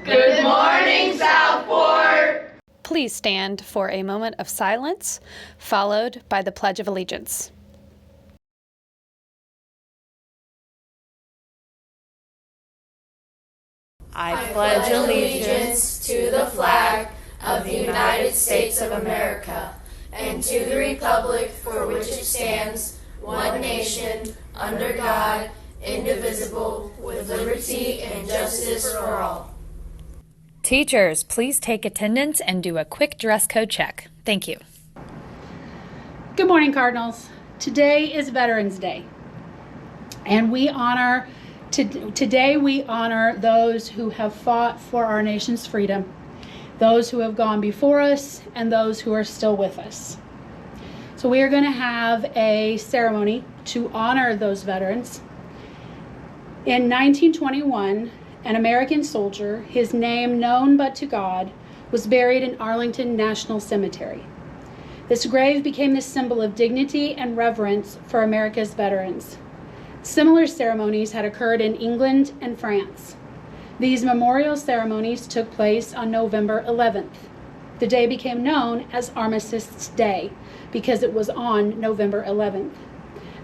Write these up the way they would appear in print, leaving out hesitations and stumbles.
Good morning, Southport! Please stand for a moment of silence, followed by the Pledge of Allegiance. I pledge allegiance to the flag of the United States of America and to the republic for which it stands, one nation, under God, indivisible, with liberty and justice for all. Teachers, please take attendance and do a quick dress code check. Thank you. Good morning, Cardinals. Today is Veterans Day, and today we honor those who have fought for our nation's freedom, those who have gone before us, and those who are still with us. So we are going to have a ceremony to honor those veterans. In 1921, an American soldier, his name known but to God, was buried in Arlington National Cemetery. This grave became the symbol of dignity and reverence for America's veterans. Similar ceremonies had occurred in England and France. These memorial ceremonies took place on November 11th. The day became known as Armistice Day because it was on November 11th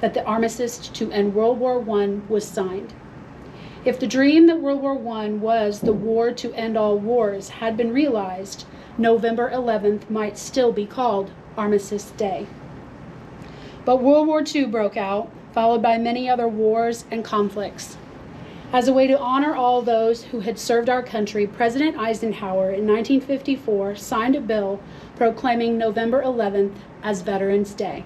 that the armistice to end World War I was signed. If the dream that World War I was the war to end all wars had been realized, November 11th might still be called Armistice Day. But World War II broke out, followed by many other wars and conflicts. As a way to honor all those who had served our country, President Eisenhower in 1954 signed a bill proclaiming November 11th as Veterans Day.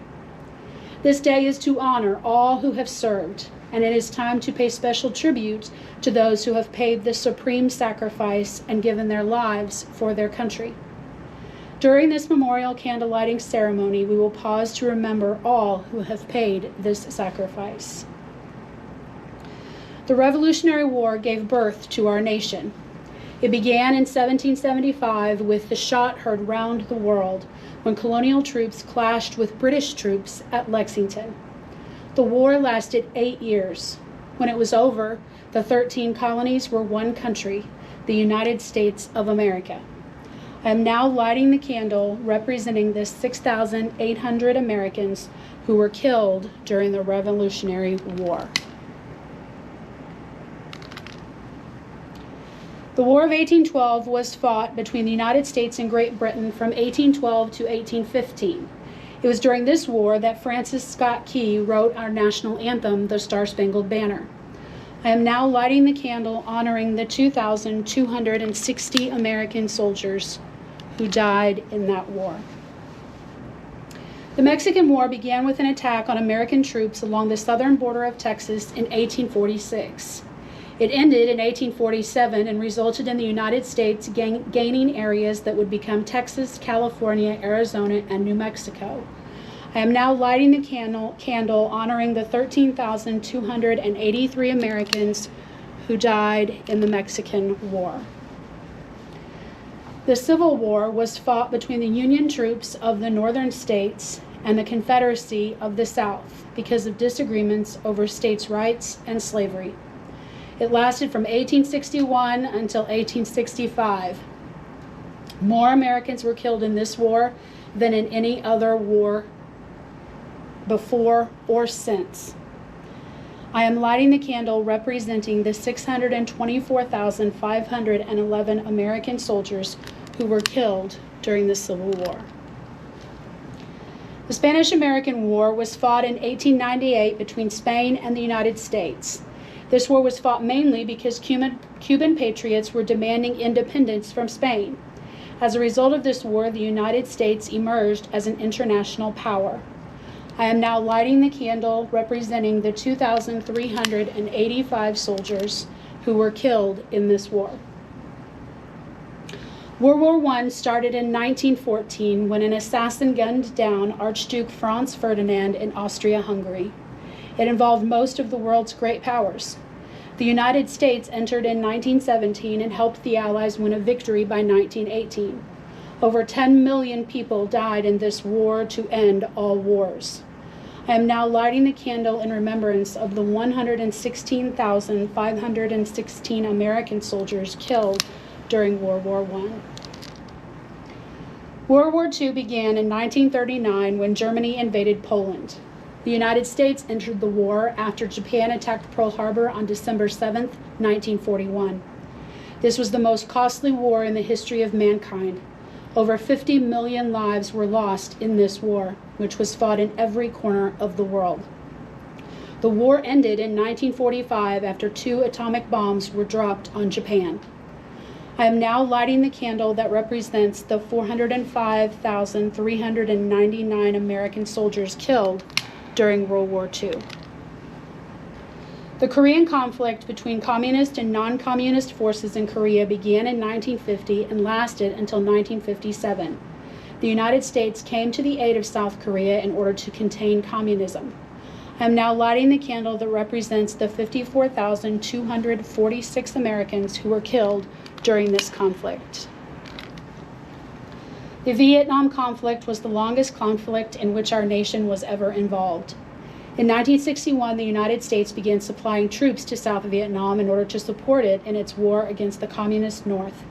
This day is to honor all who have served, and it is time to pay special tribute to those who have paid the supreme sacrifice and given their lives for their country. During this memorial candle lighting ceremony, we will pause to remember all who have paid this sacrifice. The Revolutionary War gave birth to our nation. It began in 1775 with the shot heard round the world when colonial troops clashed with British troops at Lexington. The war lasted 8 years. When it was over, the 13 colonies were one country, the United States of America. I am now lighting the candle representing the 6,800 Americans who were killed during the Revolutionary War. The War of 1812 was fought between the United States and Great Britain from 1812 to 1815. It was during this war that Francis Scott Key wrote our national anthem, the Star-Spangled Banner. I am now lighting the candle honoring the 2,260 American soldiers who died in that war. The Mexican War began with an attack on American troops along the southern border of Texas in 1846. It ended in 1847 and resulted in the United States gaining areas that would become Texas, California, Arizona, and New Mexico. I am now lighting the candle honoring the 13,283 Americans who died in the Mexican War. The Civil War was fought between the Union troops of the northern states and the Confederacy of the South because of disagreements over states' rights and slavery. It lasted from 1861 until 1865. More Americans were killed in this war than in any other war before or since. I am lighting the candle representing the 624,511 American soldiers who were killed during the Civil War. The Spanish-American War was fought in 1898 between Spain and the United States. This war was fought mainly because Cuban patriots were demanding independence from Spain. As a result of this war, the United States emerged as an international power. I am now lighting the candle representing the 2,385 soldiers who were killed in this war. World War I started in 1914 when an assassin gunned down Archduke Franz Ferdinand in Austria-Hungary. It involved most of the world's great powers. The United States entered in 1917 and helped the Allies win a victory by 1918. Over 10 million people died in this war to end all wars. I am now lighting the candle in remembrance of the 116,516 American soldiers killed during World War I. World War II began in 1939 when Germany invaded Poland. The United States entered the war after Japan attacked Pearl Harbor on December 7, 1941. This was the most costly war in the history of mankind. Over 50 million lives were lost in this war, which was fought in every corner of the world. The war ended in 1945 after 2 atomic bombs were dropped on Japan. I am now lighting the candle that represents the 405,399 American soldiers killed during World War II. The Korean conflict between communist and non-communist forces in Korea began in 1950 and lasted until 1957. The United States came to the aid of South Korea in order to contain communism. I am now lighting the candle that represents the 54,246 Americans who were killed during this conflict. The Vietnam conflict was the longest conflict in which our nation was ever involved. In 1961, the United States began supplying troops to South Vietnam in order to support it in its war against the Communist North.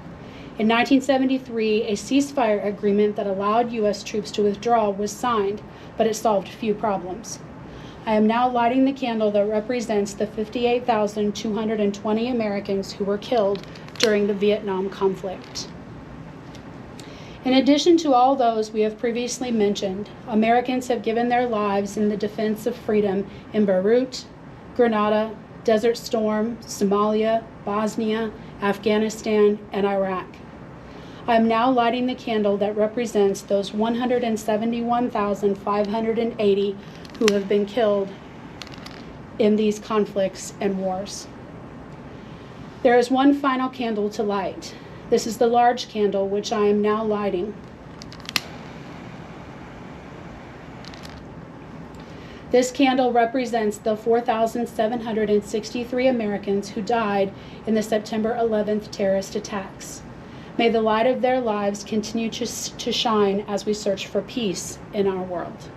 In 1973, a ceasefire agreement that allowed U.S. troops to withdraw was signed, but it solved few problems. I am now lighting the candle that represents the 58,220 Americans who were killed during the Vietnam conflict. In addition to all those we have previously mentioned, Americans have given their lives in the defense of freedom in Beirut, Grenada, Desert Storm, Somalia, Bosnia, Afghanistan, and Iraq. I am now lighting the candle that represents those 171,580 who have been killed in these conflicts and wars. There is one final candle to light. This is the large candle which I am now lighting. This candle represents the 4,763 Americans who died in the September 11th terrorist attacks. May the light of their lives continue to shine as we search for peace in our world.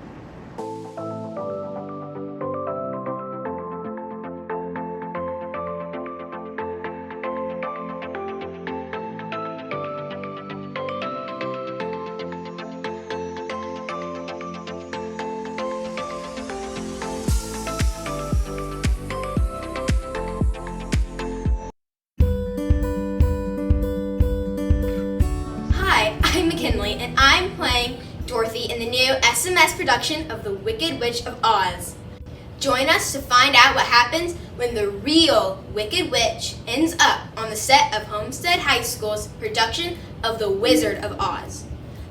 I'm McKinley, and I'm playing Dorothy in the new SMS production of The Wicked Witch of Oz. Join us to find out what happens when the real Wicked Witch ends up on the set of Homestead High School's production of The Wizard of Oz.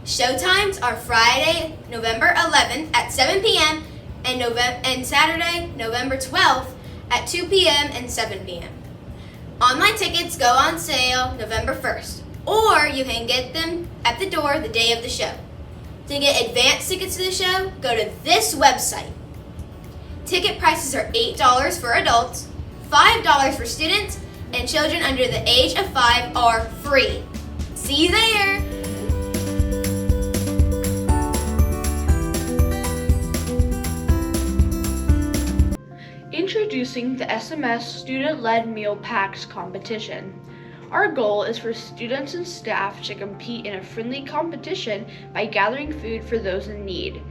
Showtimes are Friday, November 11th at 7 p.m. and Saturday, November 12th at 2 p.m. and 7 p.m. Online tickets go on sale November 1st. Or you can get them at the door the day of the show. To get advance tickets to the show, go to this website. Ticket prices are $8 for adults, $5 for students, and children under the age of 5 are free. See you there! Introducing the SMS Student-Led Meal Packs competition. Our goal is for students and staff to compete in a friendly competition by gathering food for those in need.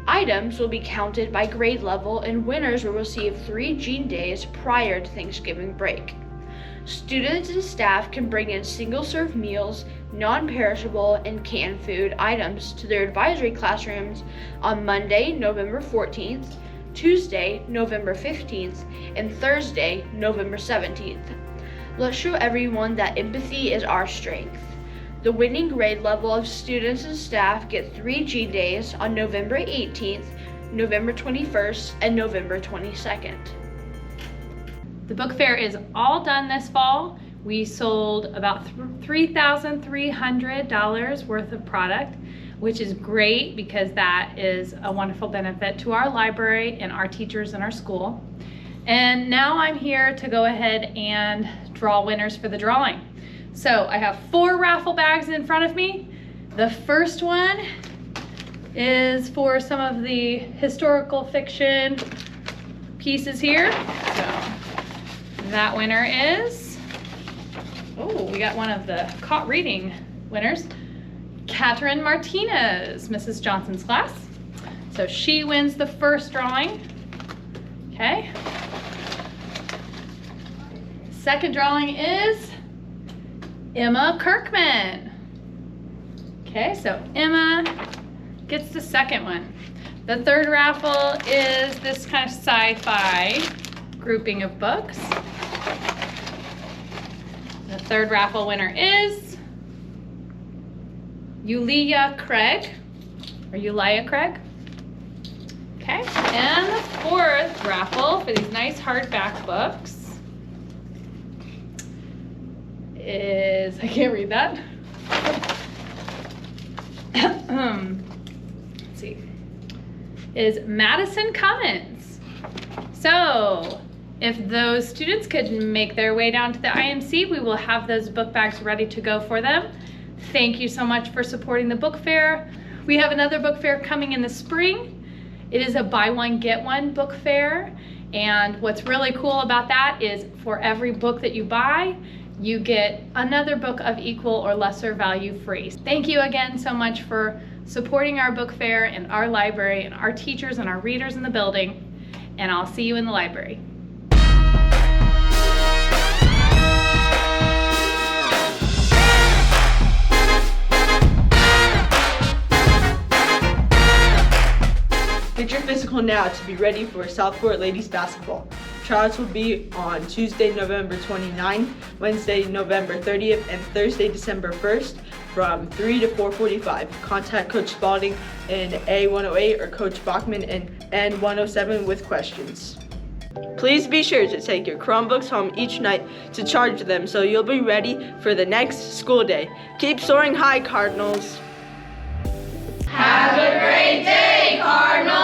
Items will be counted by grade level, and winners will receive 3 Gene Days prior to Thanksgiving break. Students and staff can bring in single-serve meals, non-perishable, and canned food items to their advisory classrooms on Monday, November 14th, Tuesday, November 15th, and Thursday, November 17th. Let's show everyone that empathy is our strength. The winning grade level of students and staff get 3 Gene Days on November 18th, November 21st, and November 22nd. The book fair is all done this fall. We sold about $3,300 worth of product, which is great because that is a wonderful benefit to our library and our teachers in our school. And now I'm here to go ahead and draw winners for the drawing. So I have 4 raffle bags in front of me. The first one is for some of the historical fiction pieces here. So that winner is Oh, we got one of the caught reading winners. Catherine Martinez, Mrs. Johnson's class. So she wins the first drawing. Okay. Second drawing is Emma Kirkman. Okay, so Emma gets the second one. The third raffle is this kind of sci-fi grouping of books. The third raffle winner is Yulia Craig, or Yulia Craig. Okay, and the fourth raffle for these nice hardback books is, I can't read that. Let's see, is Madison Cummins. So if those students could make their way down to the IMC, we will have those book bags ready to go for them. Thank you so much for supporting the book fair. We have another book fair coming in the spring. It is a buy one, get one book fair. And what's really cool about that is for every book that you buy, you get another book of equal or lesser value free. Thank you again so much for supporting our book fair and our library and our teachers and our readers in the building. And I'll see you in the library. Get your physical now to be ready for Southport Ladies Basketball. Tryouts will be on Tuesday, November 29th, Wednesday, November 30th, and Thursday, December 1st from 3 to 4:45. Contact Coach Spalding in A108 or Coach Bachman in N107 with questions. Please be sure to take your Chromebooks home each night to charge them so you'll be ready for the next school day. Keep soaring high, Cardinals. Have a great day, Cardinals!